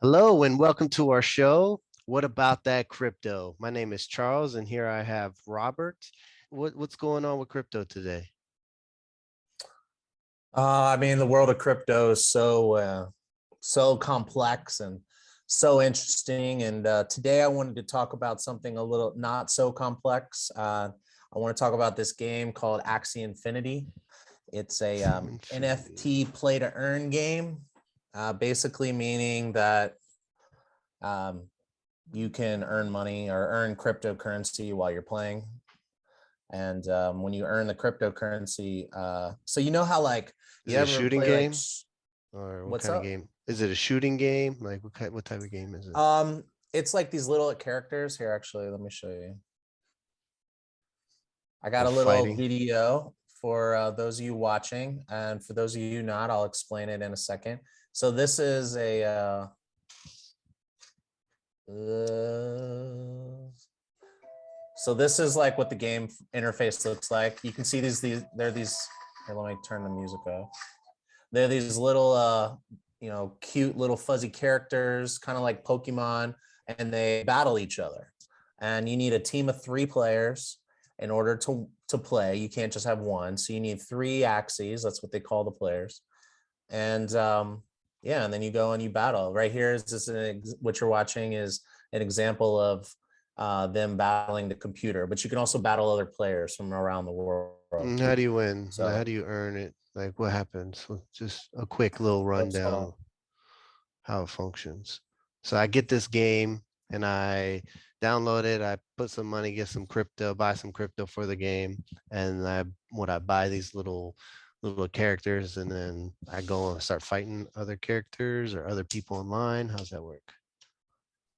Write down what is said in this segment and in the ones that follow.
Hello and welcome to our show. What about that crypto? My name is Charles and here I have Robert. What's going on with crypto today? The world of crypto is so complex and so interesting. And today I wanted to talk about something a little not so complex. I want to talk about this game called Axie Infinity. It's a NFT play to earn game, basically meaning that um, you can earn money or earn cryptocurrency while you're playing. And when you earn the cryptocurrency, so you know how like Is you it a ever shooting play like game or what what's kind of up? game? Is it a shooting game? Like what type of game is it? It's like these little characters here. Actually, let me show you. I got Or a little fighting? video for those of you watching, and for those of you not, I'll explain it in a second. So this is a so this is like what the game interface looks like. You can see these. Here, let me turn the music off. They're these little cute little fuzzy characters, kind of like Pokemon, and they battle each other. And you need a team of 3 players in order to play. You can't just have one, so you need 3 Axies. That's what they call the players. And yeah, and then you go and you battle. Right here is just what you're watching is an example of them battling the computer, but you can also battle other players from around the world. How do you win? Like, how So, do you earn it? Like what happens? Just a quick little oops, hold rundown on. of how it functions. So I get this game and I download it. I put some money, get some crypto, buy some crypto for the game, and I buy these little characters, and then I go and start fighting other characters or other people online. How's that work?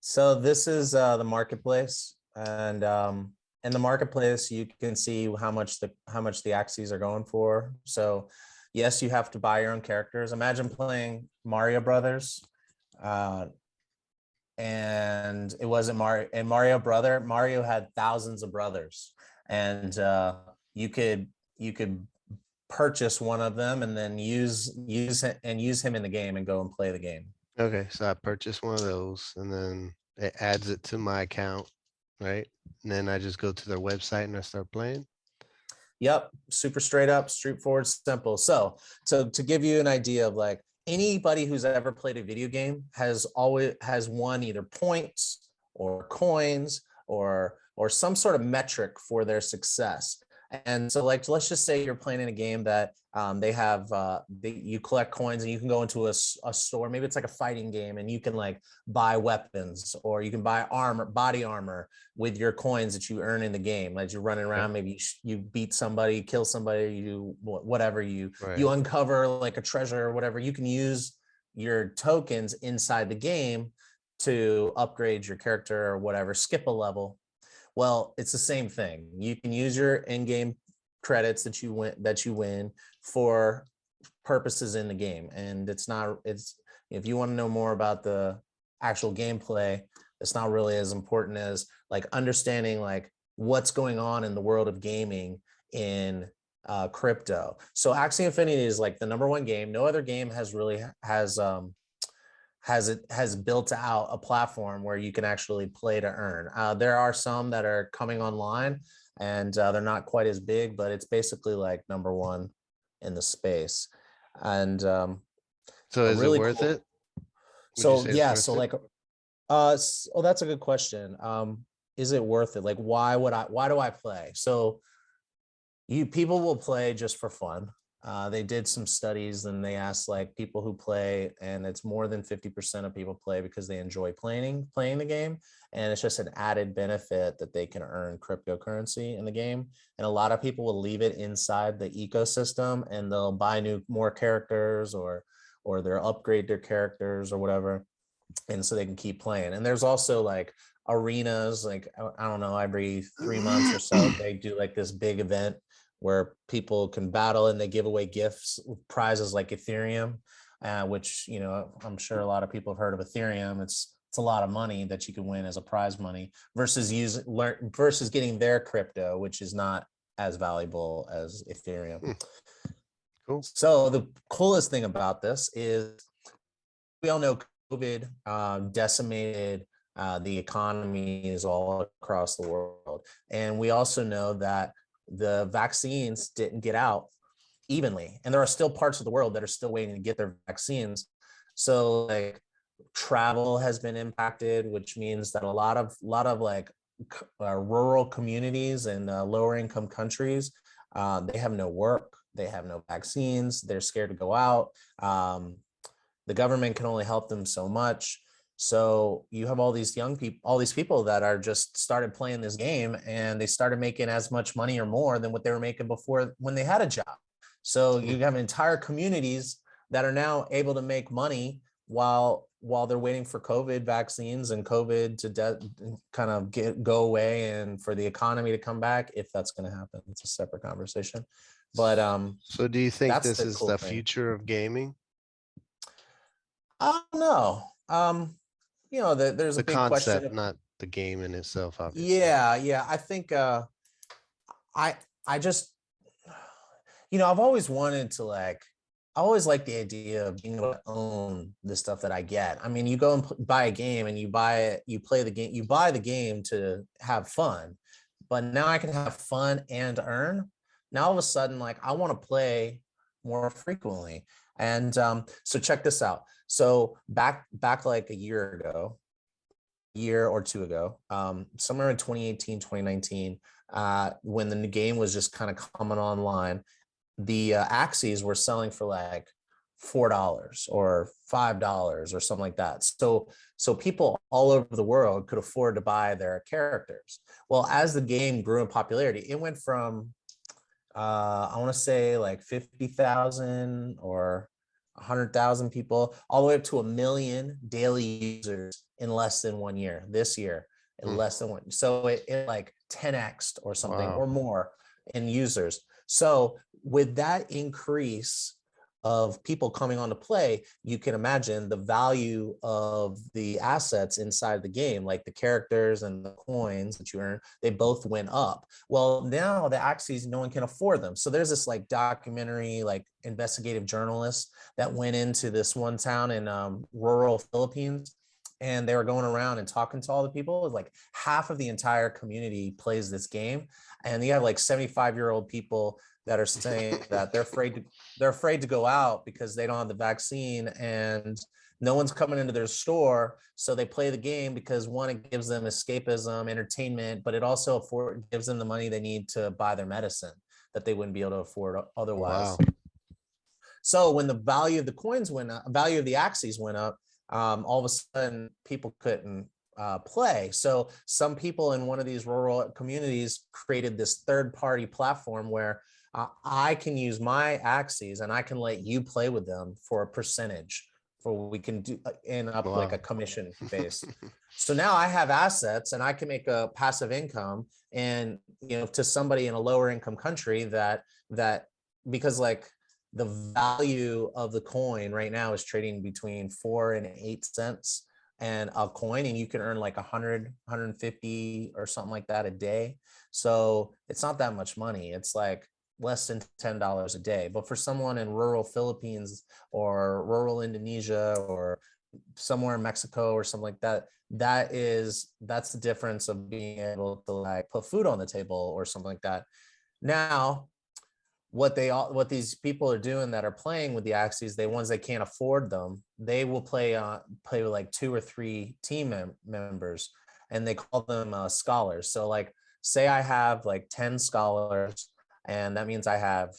So this is the marketplace, and in the marketplace you can see how much the Axies are going for. So yes, you have to buy your own characters. Imagine playing Mario Brothers, uh, and it wasn't Mario. And Mario had thousands of brothers, and you could purchase one of them and then use him in the game and go and play the game. Okay, so I purchase one of those, and then it adds it to my account, right? And then I just go to their website and I start playing. Yep, super straight up, straightforward, simple. So to give you an idea of like anybody who's ever played a video game has won either points or coins or some sort of metric for their success. And so like let's just say you're playing in a game that you collect coins and you can go into a store. Maybe it's like a fighting game and you can like buy weapons or you can buy body armor with your coins that you earn in the game. As you're running Okay. around, maybe you beat somebody, kill somebody, you do whatever, you Right. uncover like a treasure or whatever. You can use your tokens inside the game to upgrade your character or whatever, skip a level. Well, it's the same thing. You can use your in-game credits that you win for purposes in the game. And it's if you want to know more about the actual gameplay, it's not really as important as like understanding like what's going on in the world of gaming in crypto. So Axie Infinity is like the #1 game. No other game has built out a platform where you can actually play to earn. There are some that are coming online, and they're not quite as big, but it's basically like #1 in the space. And So a is it really worth cool. it? Would you So say it's yeah, worth so it? like, that's a good question. Is it worth it? Like, why do I play? So people will play just for fun. They did some studies and they asked like people who play, and it's more than 50% of people play because they enjoy playing the game, and it's just an added benefit that they can earn cryptocurrency in the game. And a lot of people will leave it inside the ecosystem, and they'll buy more characters or they'll upgrade their characters or whatever, and so they can keep playing. And there's also like arenas, like I don't know, every 3 months or so they do like this big event where people can battle and they give away gifts, prizes like Ethereum, which I'm sure a lot of people have heard of Ethereum. It's a lot of money that you can win as a prize money versus getting their crypto, which is not as valuable as Ethereum. Cool. So the coolest thing about this is we all know COVID decimated the economies all across the world. And we also know that the vaccines didn't get out evenly. And there are still parts of the world that are still waiting to get their vaccines. So like travel has been impacted, which means that a lot of like rural communities and lower income countries, they have no work, they have no vaccines, they're scared to go out. The government can only help them so much. So you have all these young people, all these people that are just started playing this game, and they started making as much money or more than what they were making before when they had a job. So you have entire communities that are now able to make money while they're waiting for COVID vaccines and COVID to kind of go away, and for the economy to come back. If that's going to happen, it's a separate conversation. But so do you think that's this the is cool the thing. future of gaming? I don't know. There's a The big question concept, of, not the game in itself, obviously. yeah. I think I I just I've always wanted to I always like the idea of being able to own the stuff that I get. I mean, you go and buy a game and you buy it, you play the game, you buy the game to have fun, but now I can have fun and earn. Now all of a sudden, like I want to play more frequently. And so check this out. So back like a year or two ago, somewhere in 2018, 2019, when the new game was just kind of coming online, the Axies were selling for like $4 or $5 or something like that. So people all over the world could afford to buy their characters. Well, as the game grew in popularity, it went from I want to say like 50,000 or 100,000 people, all the way up to 1 million daily users in less than 1 year. This year, in Hmm. less than one, so it like 10x or something Wow. or more in users. So with that increase of people coming on to play, you can imagine the value of the assets inside the game, like the characters and the coins that you earn, they both went up. Well, now the Axies, no one can afford them. So there's this like documentary, like investigative journalist that went into this one town in rural Philippines, and they were going around and talking to all the people. Like half of the entire community plays this game, and you have like 75-year-old people that are saying that they're afraid to go out because they don't have the vaccine, and no one's coming into their store. So they play the game because, one, it gives them escapism, entertainment, but it also gives them the money they need to buy their medicine that they wouldn't be able to afford otherwise. Wow. So when the value of the coins went up, value of the Axies went up, all of a sudden people couldn't play. So some people in one of these rural communities created this third-party platform where I can use my Axies and I can let you play with them for a percentage, for we can do end up like Wow. a commission base. So now I have assets and I can make a passive income, and to somebody in a lower income country that because like the value of the coin right now is trading between 4 and 8 cents and a coin, and you can earn like 150 or something like that a day. So it's not that much money. It's like less than $10 a day. But for someone in rural Philippines or rural Indonesia or somewhere in Mexico or something like that, that's the difference of being able to like put food on the table or something like that. Now, what these people are doing that are playing with the Axies, they ones that can't afford them, they will play with like 2 or 3 team members, and they call them scholars. So like, say I have like 10 scholars, and that means I have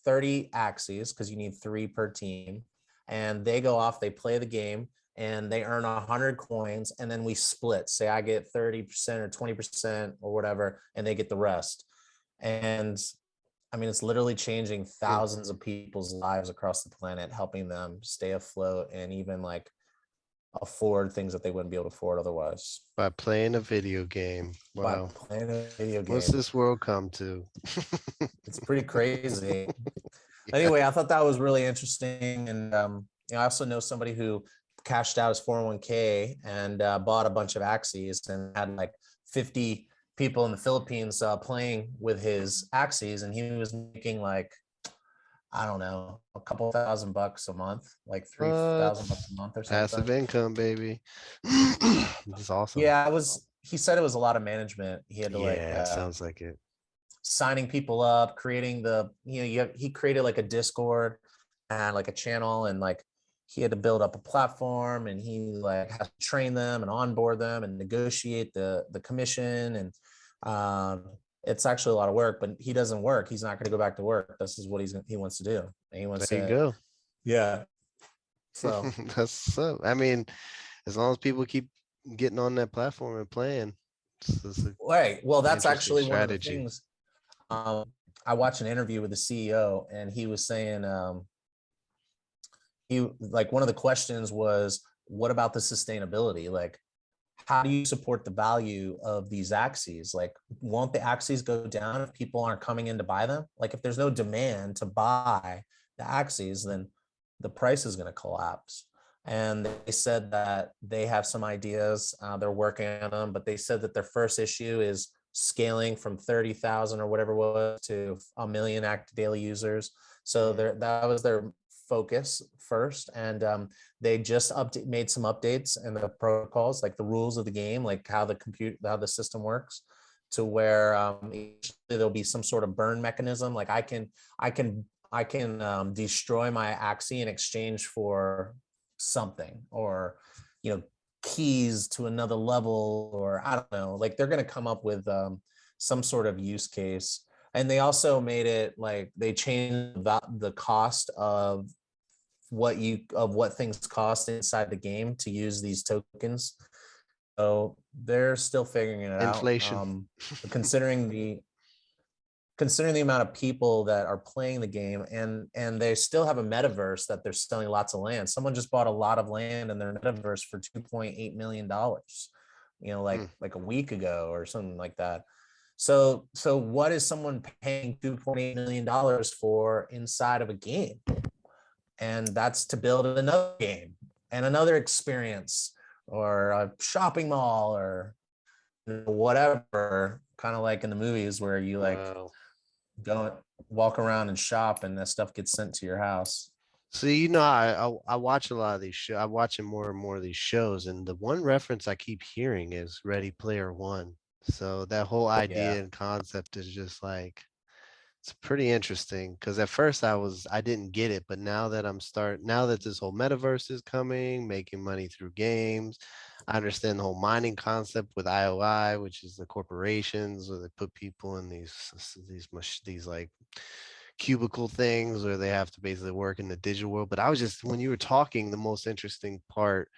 30 Axies because you need 3 per team, and they go off, they play the game, and they earn 100 coins, and then we split. Say I get 30% or 20% or whatever, and they get the rest. And I mean, it's literally changing Hmm. thousands of people's lives across the planet, helping them stay afloat and even like afford things that they wouldn't be able to afford otherwise By playing a video game. by Wow. playing a video What's game. this world come to? It's pretty crazy. Yeah. Anyway, I thought that was really interesting. And I also know somebody who cashed out his 401k and bought a bunch of Axies and had like 50 people in the Philippines playing with his Axies, and he was making like, I don't know, a couple $1,000 a month, like What? $3,000 a month or Passive something. income, baby. It's awesome. Yeah, he said it was a lot of management. He had to like Yeah, sounds like it. signing people up, creating he created like a Discord and like a channel, and like he had to build up a platform, and he like has to train them and onboard them and negotiate the commission. And it's actually a lot of work, but he doesn't work. He's not going to go back to work. This is what he wants to do. And he wants There you to, go. yeah. So That's up. I mean, as long as people keep getting on that platform and playing, it's an right. Well, that's interesting actually one of the strategy. things. I watched an interview with the CEO, and he was saying, he like one of the questions was, what about the sustainability? Like, how do you support the value of these Axies? Like, won't the Axies go down if people aren't coming in to buy them? Like, if there's no demand to buy the Axies, then the price is going to collapse. And they said that they have some ideas. They're working on them, but they said that their first issue is scaling from 30,000 or whatever it was to a million active daily users. So that was their focus first. And they just made some updates in the protocols, like the rules of the game, like how the system works, to where there'll be some sort of burn mechanism. Like I can destroy my Axie in exchange for something, or keys to another level, or I don't know. Like they're going to come up with some sort of use case. And they also made it like they changed the cost of what things cost inside the game to use these tokens. So they're still figuring it out. Inflation. Considering the amount of people that are playing the game, and they still have a metaverse that they're selling lots of land. Someone just bought a lot of land in their metaverse for $2.8 million, like a week ago or something like that. So what is someone paying $2.8 million for inside of a game? And that's to build another game and another experience, or a shopping mall, or whatever, kind of like in the movies where you like Wow. go walk around and shop, and that stuff gets sent to your house. So I watch a lot of these shows. I'm watching more and more of these shows, and the one reference I keep hearing is Ready Player One. So that whole Yeah. idea and concept is just like it's pretty interesting because at first I didn't get it, but now that this whole metaverse is coming, making money through games, I understand the whole mining concept with IOI, which is the corporations where they put people in these like cubicle things where they have to basically work in the digital world. But I was just when you were talking, the most interesting part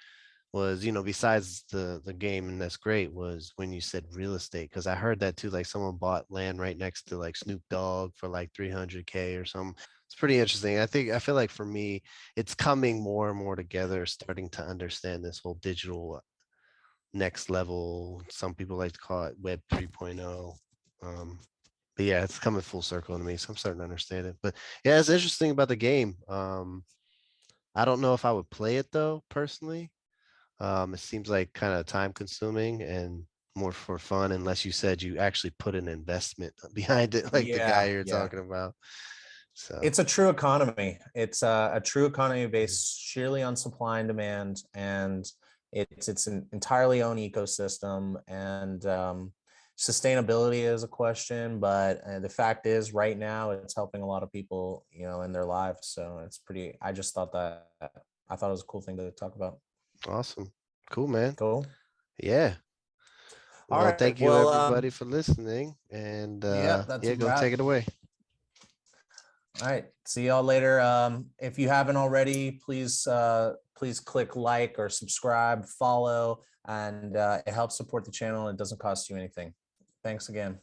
was, besides the game, and that's great, was when you said real estate, because I heard that too. Like someone bought land right next to like Snoop Dogg for like 300K or something. It's pretty interesting. I feel like for me, it's coming more and more together, starting to understand this whole digital next level. Some people like to call it Web 3.0. But yeah, it's coming full circle to me, so I'm starting to understand it. But yeah, it's interesting about the game. I don't know if I would play it though, personally. It seems like kind of time consuming and more for fun, unless you said you actually put an investment behind it, like the guy Yeah, you're yeah. talking about. So It's a true economy. It's a true economy based sheerly on supply and demand, and it's an entirely own ecosystem. And sustainability is a question, but the fact is, right now, it's helping a lot of people, in their lives. So it's pretty. I thought it was a cool thing to talk about. awesome. Cool, man. Cool. Yeah. All Well, right. thank you Well, everybody for listening. And yeah, that's yeah, a go take wrap. it away. All right. See y'all later. If you haven't already, please click like or subscribe, follow, and it helps support the channel. It doesn't cost you anything. Thanks again.